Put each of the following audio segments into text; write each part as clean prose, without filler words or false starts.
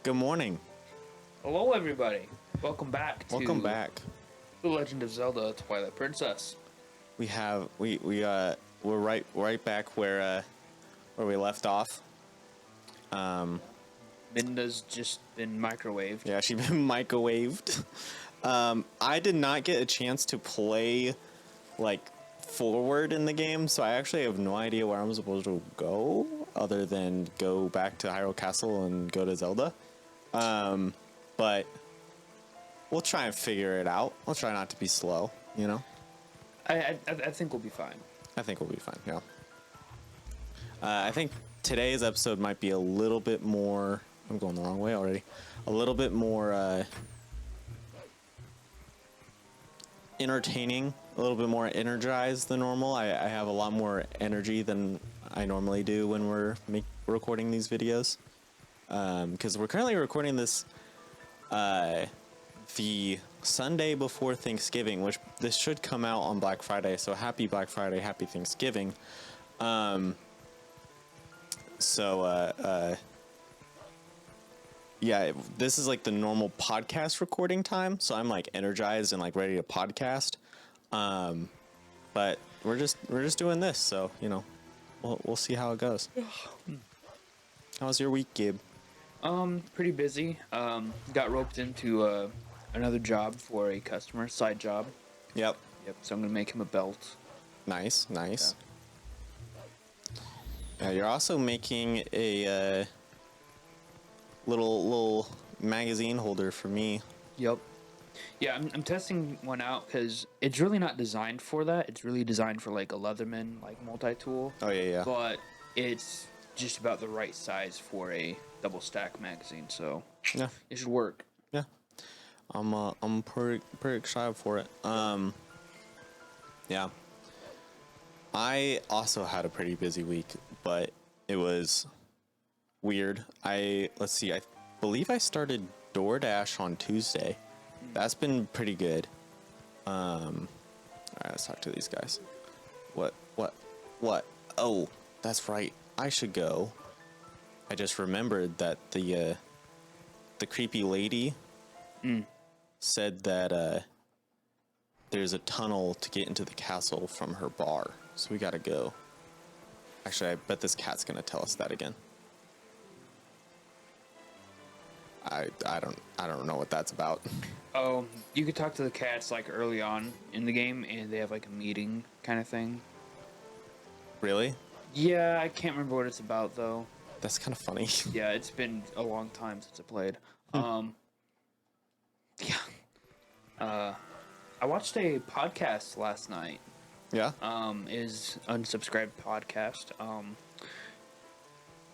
Good morning. Hello, everybody. Welcome back to Welcome back. The Legend of Zelda: Twilight Princess. We're right back where we left off. Minda's just been microwaved. Yeah, she's been microwaved. I did not get a chance to play like forward in the game, so I actually have no idea where I'm supposed to go other than go back to Hyrule Castle and go to Zelda. But we'll try and figure it out. We'll try not to be slow, you know? I think we'll be fine. I think we'll be fine, yeah. I think today's episode might be a little bit more... I'm going the wrong way already. A little bit more entertaining, a little bit more energized than normal. I have a lot more energy than I normally do when we're recording these videos. Because we're currently recording this the Sunday before Thanksgiving, which this should come out on Black Friday. So happy Black Friday, happy Thanksgiving. Yeah, this is like the normal podcast recording time, so I'm like energized and like ready to podcast. But we're just doing this, so you know, we'll see how it goes. How was your week, Gabe? Pretty busy. Got roped into another job for a customer, side job. Yep. So I'm gonna make him a belt. Nice. Yeah, you're also making a little magazine holder for me. Yep. Yeah, I'm testing one out because it's really not designed for that. It's really designed for like a Leatherman, like multi-tool. Oh yeah. But it's just about the right size for a double stack magazine, so Yeah, it should work. yeah. I'm pretty excited for it. Yeah. I also had a pretty busy week, but it was weird. I believe I started DoorDash on Tuesday. That's been pretty good. All right, let's talk to these guys. What? Oh, that's right. I should go. I just remembered that the creepy lady said that there's a tunnel to get into the castle from her bar, so we gotta go. Actually, I bet this cat's gonna tell us that again. I don't know what that's about. Oh, you could talk to the cats like early on in the game, and they have like a meeting kind of thing. Really? Yeah, I can't remember what it's about though. That's kind of funny. Yeah, it's been a long time since I played. I watched a podcast last night. Yeah? Is Unsubscribed podcast.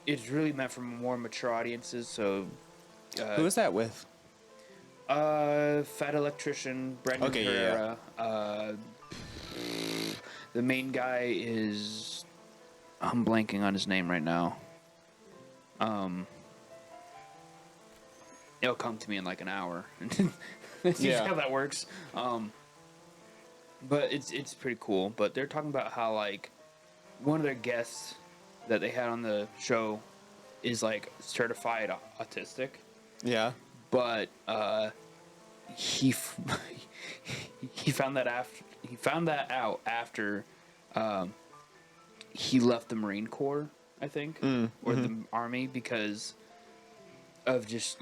It's really meant for more mature audiences, so Who is that with? Fat Electrician, Brendan Herrera. Yeah. The main guy is... I'm blanking on his name right now. It'll come to me in like an hour. That's usually how that works. But it's pretty cool. But they're talking about how like one of their guests that they had on the show is like certified autistic. Yeah. But he found that out after he left the Marine Corps, I think, or the Army, because of just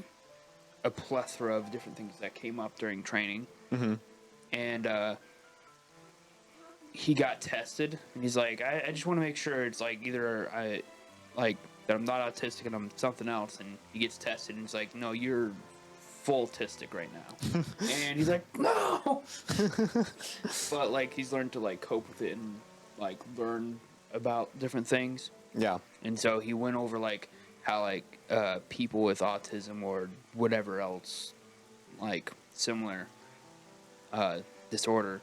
a plethora of different things that came up during training. And he got tested, and he's like, I just want to make sure it's like either that I'm not autistic and I'm something else. And he gets tested, and he's like, no, you're full autistic right now. And he's like, no. But like he's learned to like cope with it and like learn about different things. Yeah. And so he went over like how like people with autism or whatever else like similar disorder,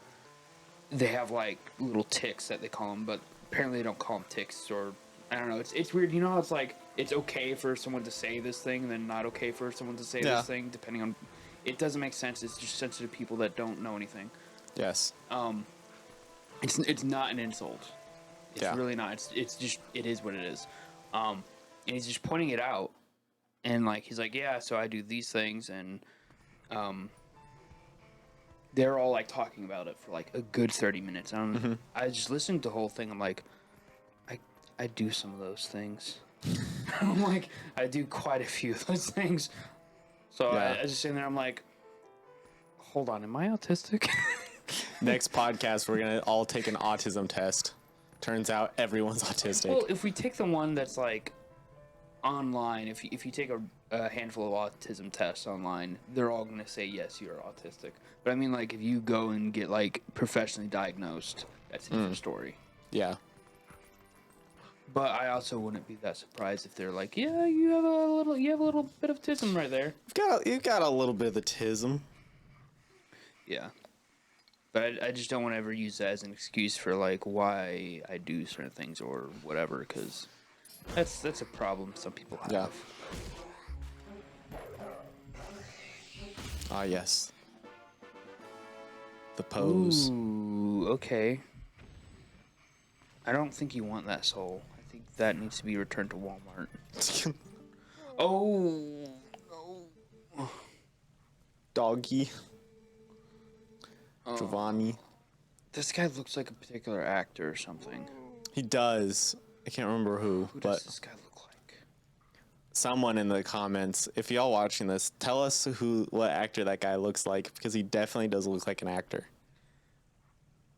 they have like little tics that they call them, but apparently they don't call them tics, or I don't know. It's weird. You know how it's like it's okay for someone to say this thing and then not okay for someone to say this thing, depending on... It doesn't make sense. It's just sensitive people that don't know anything. Yes. It's not an insult. It's really not. It's just, it is what it is. And he's just pointing it out. And like he's like, yeah, so I do these things, and they're all like talking about it for like a good 30 minutes. I just listened to the whole thing. I'm like, I do some of those things. I'm like, I do quite a few of those things. So Yeah. I just sit there. I'm like, hold on, am I autistic? Next podcast, we're gonna all take an autism test. Turns out everyone's autistic. Well, if we take the one that's like online, if you take a handful of autism tests online, they're all gonna say yes, you're autistic. But I mean, like, if you go and get like professionally diagnosed, that's a different story. Yeah. But I also wouldn't be that surprised if they're like, yeah, you have a little bit of autism right there. You've got a little bit of the tism. Yeah. But I just don't want to ever use that as an excuse for like why I do certain things or whatever, because that's a problem some people have. Yeah. Ah, yes. The pose. Ooh, okay. I don't think you want that soul. I think that needs to be returned to Walmart. Oh. Doggy. Giovanni. This guy looks like a particular actor or something. He does. I can't remember who, Who but does this guy look like? someone in the comments, if y'all watching this, tell us what actor that guy looks like, because he definitely does look like an actor.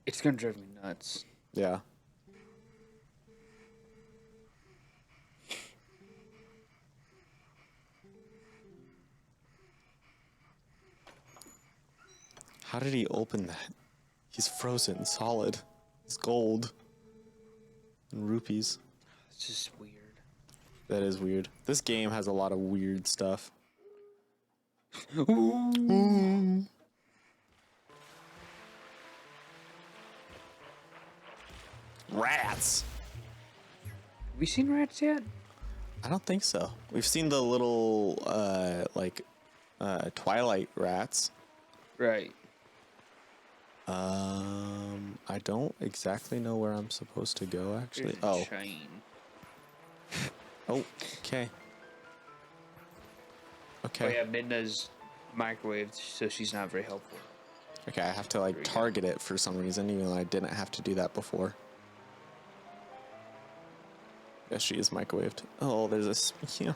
It's gonna drive me nuts. Yeah. How did he open that? He's frozen, solid. It's gold. And rupees. It's just weird. That is weird. This game has a lot of weird stuff. Rats! Have we seen rats yet? I don't think so. We've seen the little, Twilight rats. Right. I don't exactly know where I'm supposed to go, actually. There's a chain. Oh, okay. Okay. Oh yeah, Midna's microwaved, so she's not very helpful. Okay, I have to, like, target it for some reason, even though I didn't have to do that before. Yes, she is microwaved. Oh, there's a spider.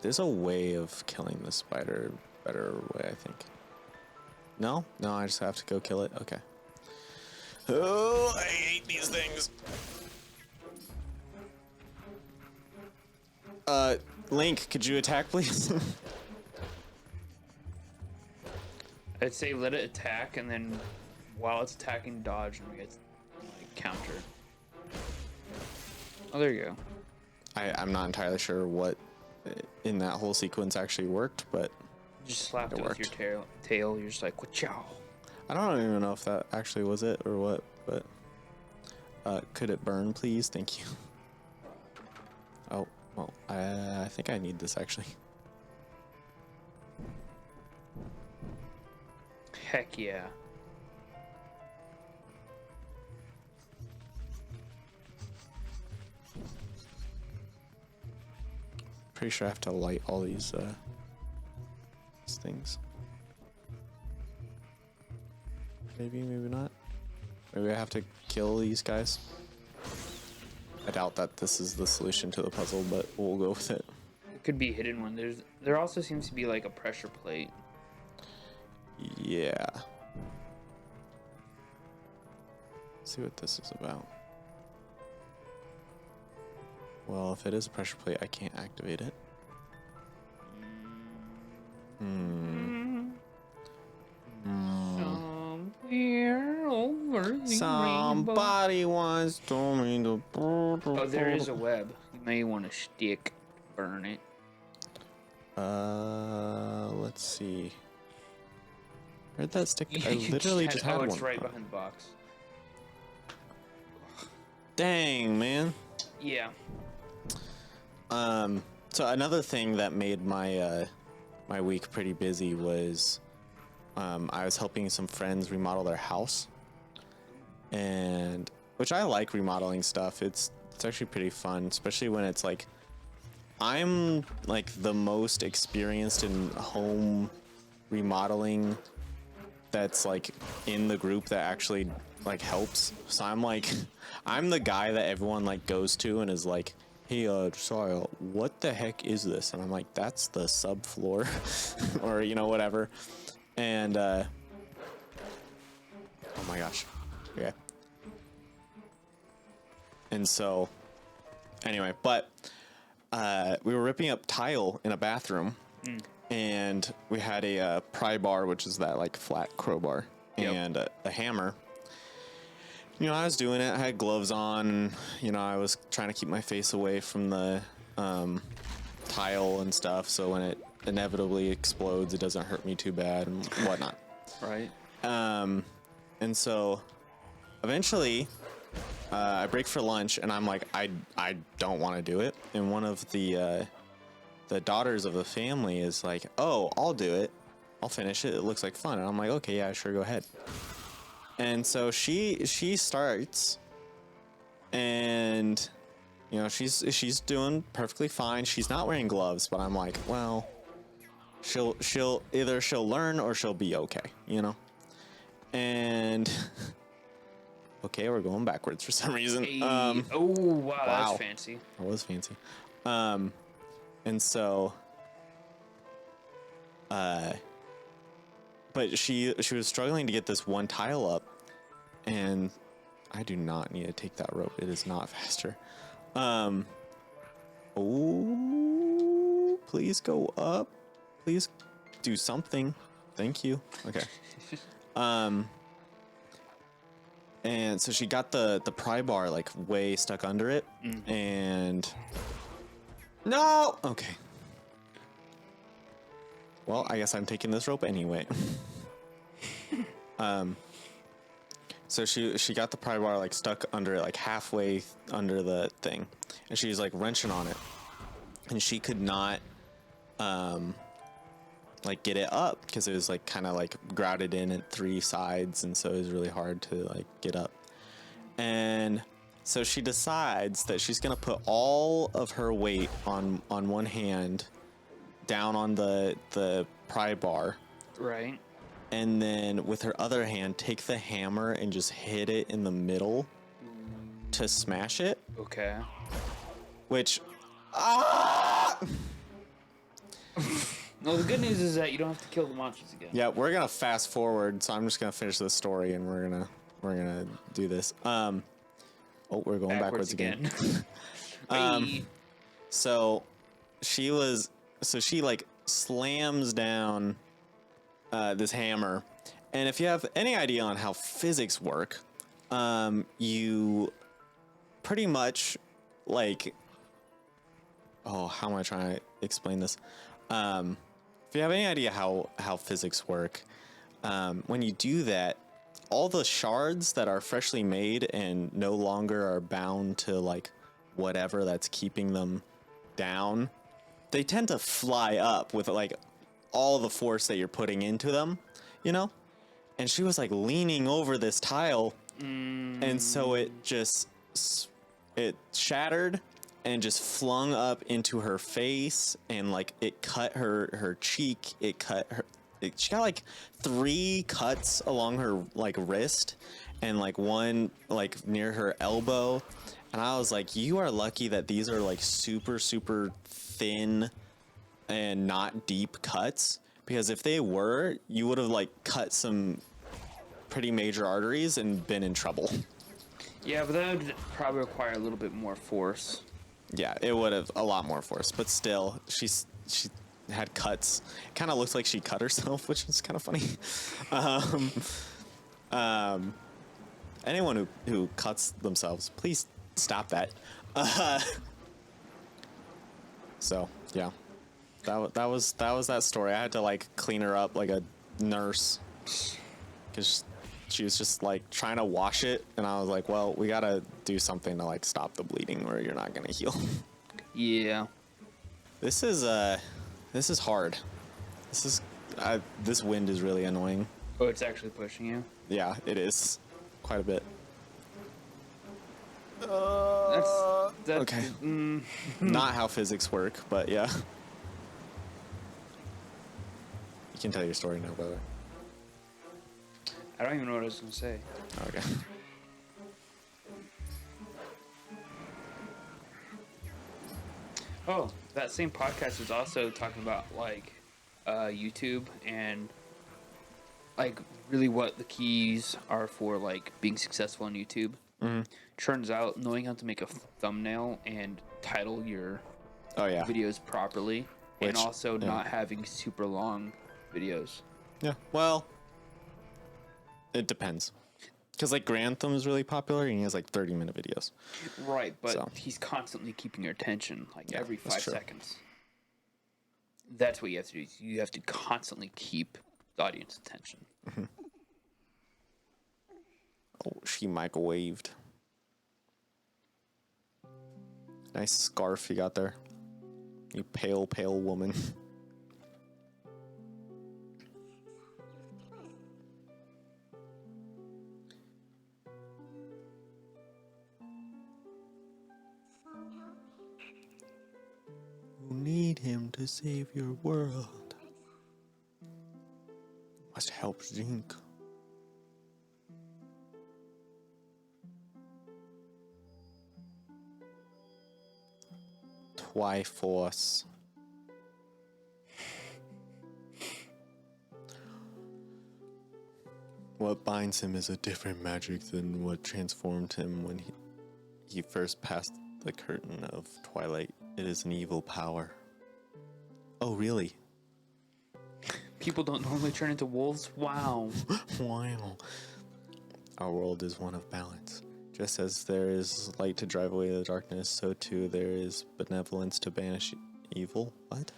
There's a way of killing the spider. Better way, I think. No? No, I just have to go kill it? Okay. Oh, I hate these things. Link, could you attack, please? I'd say let it attack, and then while it's attacking, dodge, and we get like countered. Oh, there you go. I'm not entirely sure what in that whole sequence actually worked, but Just slapped It it with your tail. You're just like, "Wachow." I don't even know if that actually was it or what, but could it burn, please? Thank you. Oh, well, I think I need this actually. Heck yeah. Pretty sure I have to light all these things. Maybe, maybe not. Maybe I have to kill these guys. I doubt that this is the solution to the puzzle, but we'll go with it. It could be a hidden one. There also seems to be like a pressure plate. Yeah. Let's see what this is about. Well, if it is a pressure plate, I can't activate it. Somewhere over the Somebody rainbow. once told me to. Oh, there is a web. You may want to burn it. Let's see. Where'd that stick? I You literally just had one. it's right behind the box. Dang, man. Yeah. So another thing that made my my week pretty busy was I was helping some friends remodel their house, and which I like remodeling stuff. It's actually pretty fun, especially when it's like I'm like the most experienced in home remodeling that's like in the group that actually like helps. So I'm like, I'm the guy that everyone like goes to and is like, hey, Josiah, what the heck is this? And I'm like, that's the subfloor or, you know, whatever. And, oh my gosh. Yeah. And so, anyway, but we were ripping up tile in a bathroom, and we had a pry bar, which is that like flat crowbar, and a hammer. You know, I was doing it. I had gloves on. You know, I was trying to keep my face away from the tile and stuff, so when it inevitably explodes, it doesn't hurt me too bad and whatnot. Right. And so, eventually, I break for lunch, and I'm like, I don't want to do it. And one of the daughters of the family is like, oh, I'll do it. I'll finish it. It looks like fun. And I'm like, okay, yeah, sure, go ahead. And so she starts, and you know, she's doing perfectly fine. She's not wearing gloves, but I'm like, well, she'll either she'll learn or she'll be okay, you know. And okay, we're going backwards for some reason. Hey. Oh wow, wow, that's fancy. That was fancy. And so, but she was struggling to get this one tile up, and I do not need to take that rope. It is not faster. Oh, please go up. Please do something. Thank you. Okay. And so she got the pry bar like way stuck under it, and no. Okay. Well, I guess I'm taking this rope anyway. So she got the pry bar like stuck under it, like halfway under the thing, and she's like wrenching on it, and she could not like get it up because it was like kind of like grouted in at three sides, and so it was really hard to like get up. And so she decides that she's gonna put all of her weight on one hand down on the pry bar, Right. and then with her other hand take the hammer and just hit it in the middle to smash it. Okay. Which Well, the good news is that you don't have to kill the monsters again. yeah, we're gonna fast forward, so I'm just gonna finish this story and we're gonna do this. Oh, we're going backwards again. Hey. So she like slams down this hammer, and if you have any idea on how physics work, you pretty much like, oh, how am I trying to explain this? If you have any idea how physics work, when you do that, all the shards that are freshly made and no longer are bound to like whatever that's keeping them down, they tend to fly up with like all the force that you're putting into them, you know? And she was like leaning over this tile, and so it shattered and just flung up into her face, and like it cut her cheek, she got like 3 cuts along her like wrist, and like one like near her elbow. And I was like, you are lucky that these are like super thin and not deep cuts, because if they were, you would have like cut some pretty major arteries and been in trouble. Yeah, but that would probably require a little bit more force. Yeah, it would have a lot more force, but still, she had cuts. It kind of looks like she cut herself, which is kind of funny. Anyone who cuts themselves, please stop that. So yeah, that was that story. I had to like clean her up like a nurse, because she was just like trying to wash it, and I was like, well, we gotta do something to like stop the bleeding, or you're not gonna heal. Yeah. This is hard. This wind is really annoying. Oh, it's actually pushing you? Yeah, it is quite a bit. that. Okay. Not how physics work, but yeah. You can tell your story now, by the way. I don't even know what I was gonna say. Okay. Oh, that same podcast was also talking about like YouTube and like really what the keys are for like being successful on YouTube. Turns out knowing how to make a thumbnail and title your Oh yeah. videos properly, and Which, also yeah. not having super long videos. Yeah. Well, it depends. Because like Grantham is really popular, and he has like 30-minute videos. Right, but So. he's constantly keeping your attention, like every that's 5 true. seconds. That's what you have to do. You have to constantly keep the audience attention. Oh, she microwaved. Nice scarf you got there. You pale, pale woman. You need him to save your world. Must help Zink. Twyforce. What binds him is a different magic than what transformed him when he first passed the curtain of Twilight. It is an evil power. Oh, really? People don't normally turn into wolves. Wow. Wow. Our world is one of balance. Just as there is light to drive away the darkness, so too there is benevolence to banish evil. What?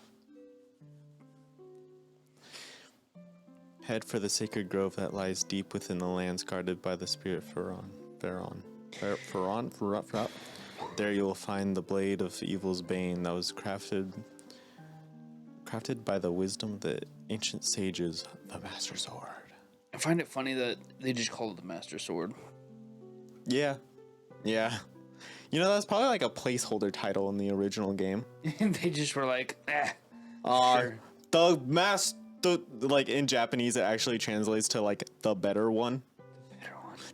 Head for the sacred grove that lies deep within the lands guarded by the spirit Pharaon. There you will find the blade of evil's bane that was crafted by the wisdom of the ancient sages, the Master Sword. I find it funny that they just call it the Master Sword. Yeah. Yeah. You know, that's probably like a placeholder title in the original game. And they just were like, sure. Like in Japanese, it actually translates to like the better one.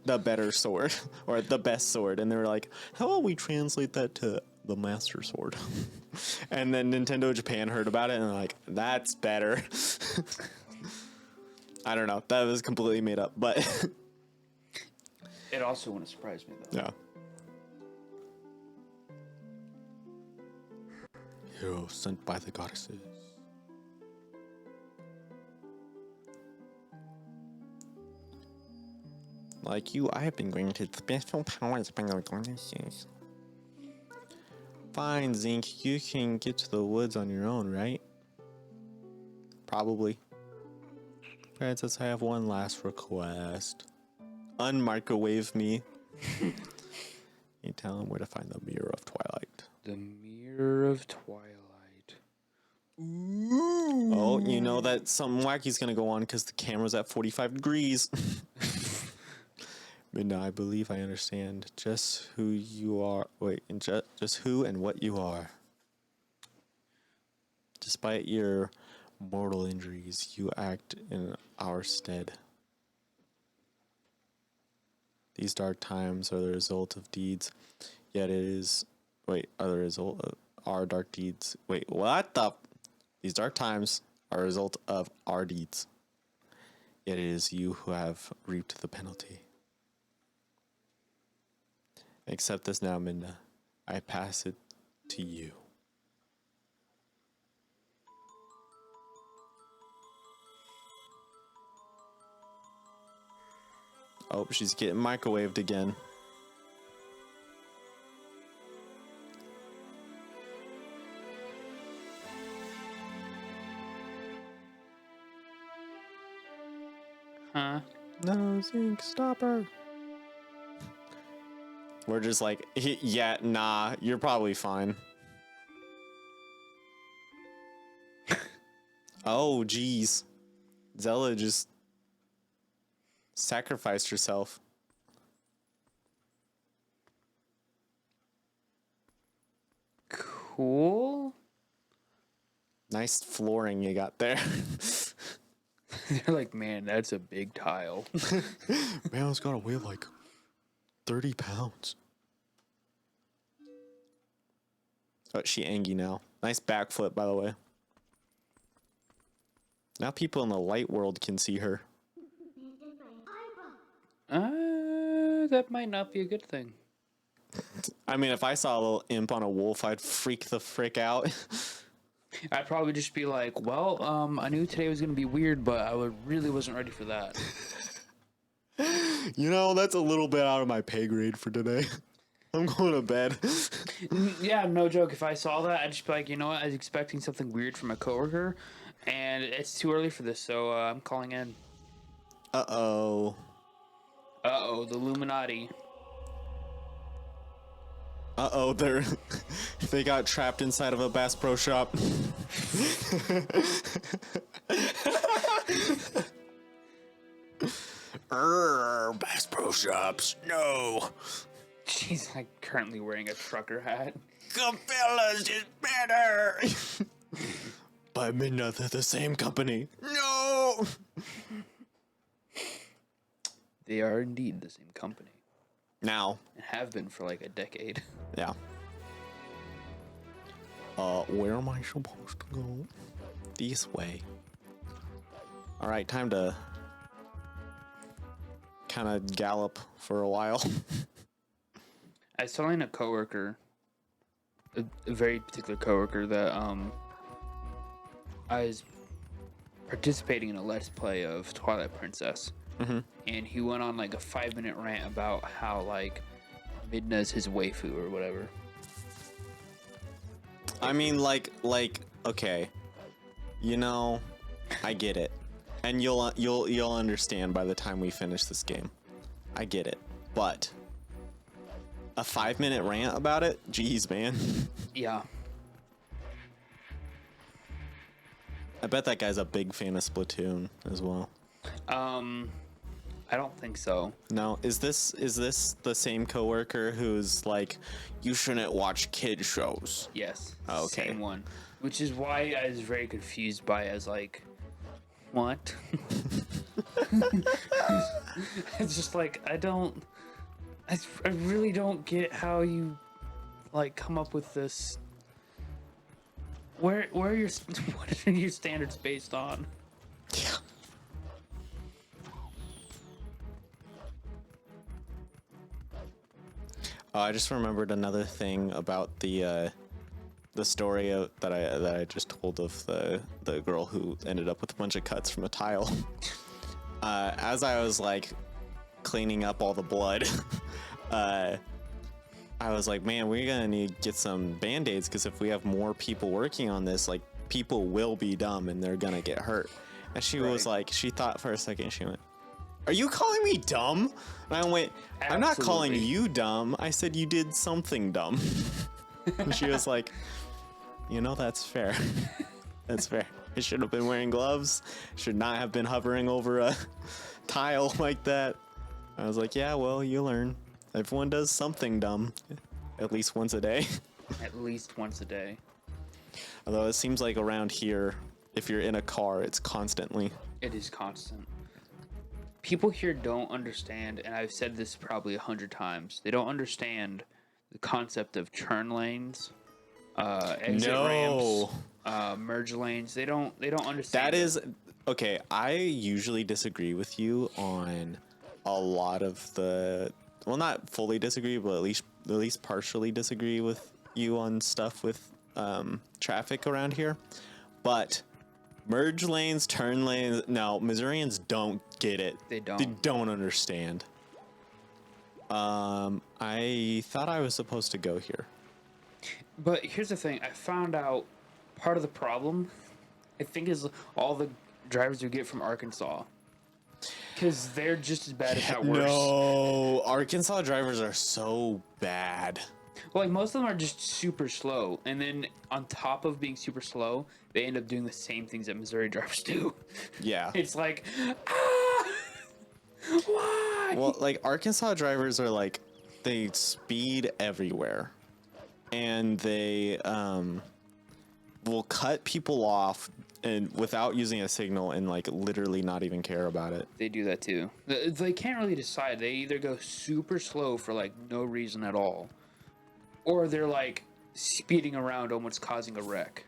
The better sword. Or the best sword. And they were like, how about we translate that to the Master Sword? And then Nintendo Japan heard about it and they're like, that's better. I don't know. That was completely made up, but It also wouldn't surprise me though. yeah. Hero sent by the goddesses. Like you, I have been granted special powers by the goddesses. Fine, Zink, you can get to the woods on your own, right? Probably. Francis, I have one last request. Unmicrowave me. You tell him where to find the Mirror of Twilight. The Mirror of Twilight. Ooh. Oh, you know that something wacky's gonna go on because the camera's at 45 degrees. Midna, I believe I understand just who you are. Wait, just who and what you are. Despite your mortal injuries, you act in our stead. These dark times are the result of deeds, yet it is... Wait, are the result of our dark deeds... Wait, what the... These dark times are a result of our deeds, yet it is you who have reaped the penalty. Accept this now, Midna. I pass it to you. Oh, she's getting microwaved again. Huh? No, Zink, stop her. We're just like, yeah, nah, you're probably fine. Oh, geez. Zella just sacrificed herself. cool. Nice flooring you got there. They're like, man, that's a big tile. Man, it's gotta weigh like 30 pounds. Oh, she Angie now. Nice backflip, by the way. Now people in the light world can see her. That might not be a good thing. I mean, if I saw a little imp on a wolf, I'd freak the frick out. I'd probably just be like, well, I knew today was going to be weird, but I really wasn't ready for that. You know, that's a little bit out of my pay grade for today. I'm going to bed. Yeah, no joke. If I saw that, I'd just be like, you know what? I was expecting something weird from a coworker, and it's too early for this, so I'm calling in. Uh-oh. Uh-oh, the Illuminati. Uh-oh, they got trapped inside of a Bass Pro Shop. Bass Pro Shops, no. She's like currently wearing a trucker hat. Cabela's is better. But I mean, they're the same company. No. They are indeed the same company. Now. And have been for like a decade. Yeah. Where am I supposed to go? This way. All right, time to kind of gallop for a while. I was telling a coworker, a very particular coworker, that I was participating in a Let's Play of Twilight Princess. Mm-hmm. And he went on like a 5-minute rant about how like Midna's his waifu or whatever. I mean, like, okay, you know, I get it, and you'll understand by the time we finish this game. I get it, but a 5-minute rant about it? Jeez, man. Yeah. I bet that guy's a big fan of Splatoon as well. I don't think so. No, is this the same coworker who's like, you shouldn't watch kid shows? Yes. Oh, okay. Same one. Which is why I was very confused by it, as like, what? It's just like, I really don't get how you like come up with this. What are your standards based on? Yeah. I just remembered another thing about the story that I just told of the girl who ended up with a bunch of cuts from a tile. As I was like cleaning up all the blood, I was like, man, we're gonna need to get some band-aids, because if we have more people working on this, like, people will be dumb and they're gonna get hurt. And she was like, she thought for a second, she went, "Are you calling me dumb?" And I went, "I'm not calling you dumb. I said you did something dumb." And she was like, "You know, that's fair. That's fair. I should have been wearing gloves. Should not have been hovering over a tile like that." I was like, "Yeah, well, you learn. Everyone does something dumb, at least once a day." At least once a day. Although it seems like around here, if you're in a car, it's constantly. It is constant. People here don't understand, and I've said this probably 100 times. They don't understand the concept of turn lanes, exit ramps, merge lanes. They don't understand. That is okay. I usually disagree with you on a lot of the. Well, not fully disagree, but at least partially disagree with you on stuff with traffic around here. But merge lanes, turn lanes. No, Missourians don't get it. They don't. They don't understand. I thought I was supposed to go here. But here's the thing. I found out part of the problem, I think, is all the drivers we get from Arkansas. Because they're just as bad, if not worse. No, Arkansas drivers are so bad. Well, like, most of them are just super slow. And then on top of being super slow, they end up doing the same things that Missouri drivers do. Yeah. It's like, why? Well, like, Arkansas drivers are like, they speed everywhere. and they will cut people off and without using a signal and like literally not even care about it. They do that too. They can't really decide. They either go super slow for like no reason at all, or they're like speeding around, almost causing a wreck,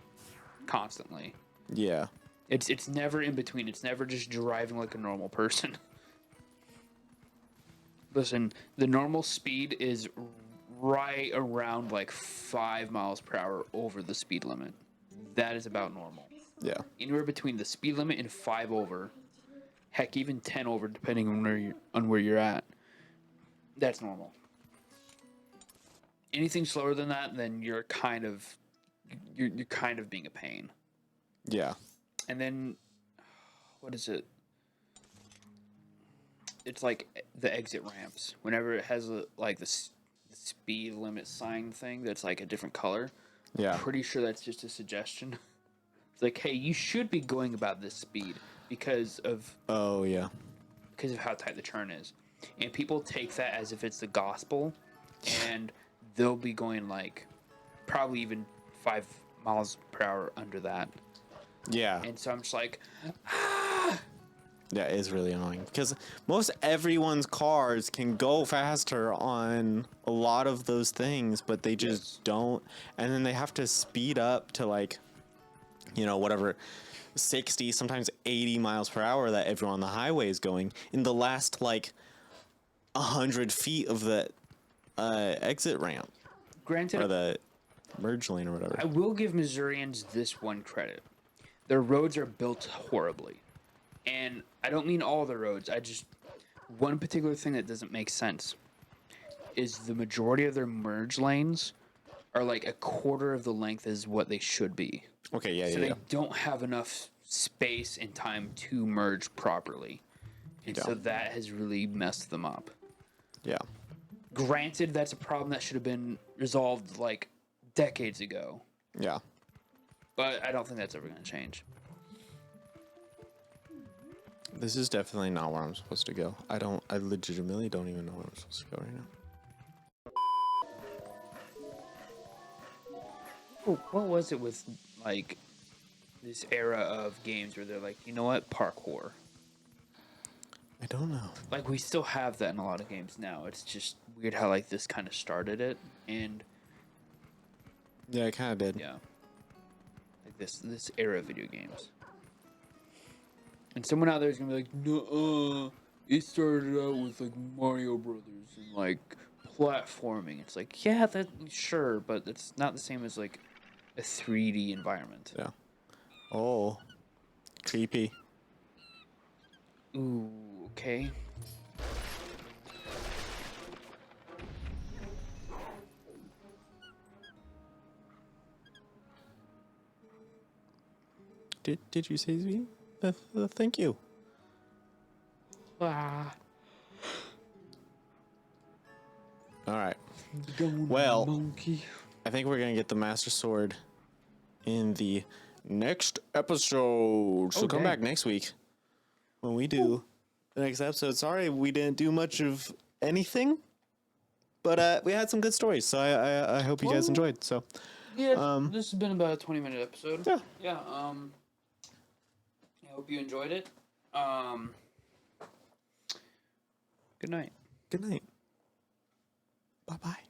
constantly. Yeah. It's never in between. It's never just driving like a normal person. Listen, the normal speed is right around like 5 miles per hour over the speed limit. That is about normal. Yeah. Anywhere between the speed limit and 5 over, heck, even 10 over, depending on where you're at. That's normal. Anything slower than that, then you're kind of being a pain. Yeah. And then, what is it? It's like the exit ramps. Whenever it has like the speed limit sign thing that's like a different color. Yeah. Pretty sure that's just a suggestion. It's like, hey, you should be going about this speed because of Oh yeah. because of how tight the turn is. And people take that as if it's the gospel, and they'll be going like probably even 5 miles per hour under that. Yeah. And so I'm just like, Yeah, it is really annoying because most everyone's cars can go faster on a lot of those things, but they just don't. And then they have to speed up to like, whatever, 60, sometimes 80 miles per hour that everyone on the highway is going in the last like 100 feet of the exit ramp granted, or the merge lane or whatever. I will give Missourians this one credit. Their roads are built horribly. And I don't mean all the roads. One particular thing that doesn't make sense is the majority of their merge lanes are like a quarter of the length as what they should be. Okay, yeah, So yeah. they don't have enough space and time to merge properly. And so that has really messed them up. Yeah. Granted, that's a problem that should have been resolved like decades ago. Yeah. But I don't think that's ever going to change. This is definitely not where I'm supposed to go. I legitimately don't even know where I'm supposed to go right now. What was it with, like, this era of games where they're like, you know what, parkour? I don't know. Like, we still have that in a lot of games now. It's just weird how, like, this kind of started it, and... Yeah, I kind of did. Yeah. Like, this era of video games. And someone out there is going to be like, no, it started out with, like, Mario Brothers and, like, platforming. It's like, yeah, sure, but it's not the same as, like, a 3D environment. Yeah. Oh. Creepy. Ooh, okay. Did you say me? Thank you. Ah. All right. Well, monkey. I think we're gonna get the Master Sword in the next episode. So come back next week when we do the next episode. Sorry, we didn't do much of anything, but we had some good stories. So I hope you guys enjoyed. So yeah, this has been about a 20-minute episode. Yeah. Yeah. I hope you enjoyed it. Good night. Good night. Bye bye.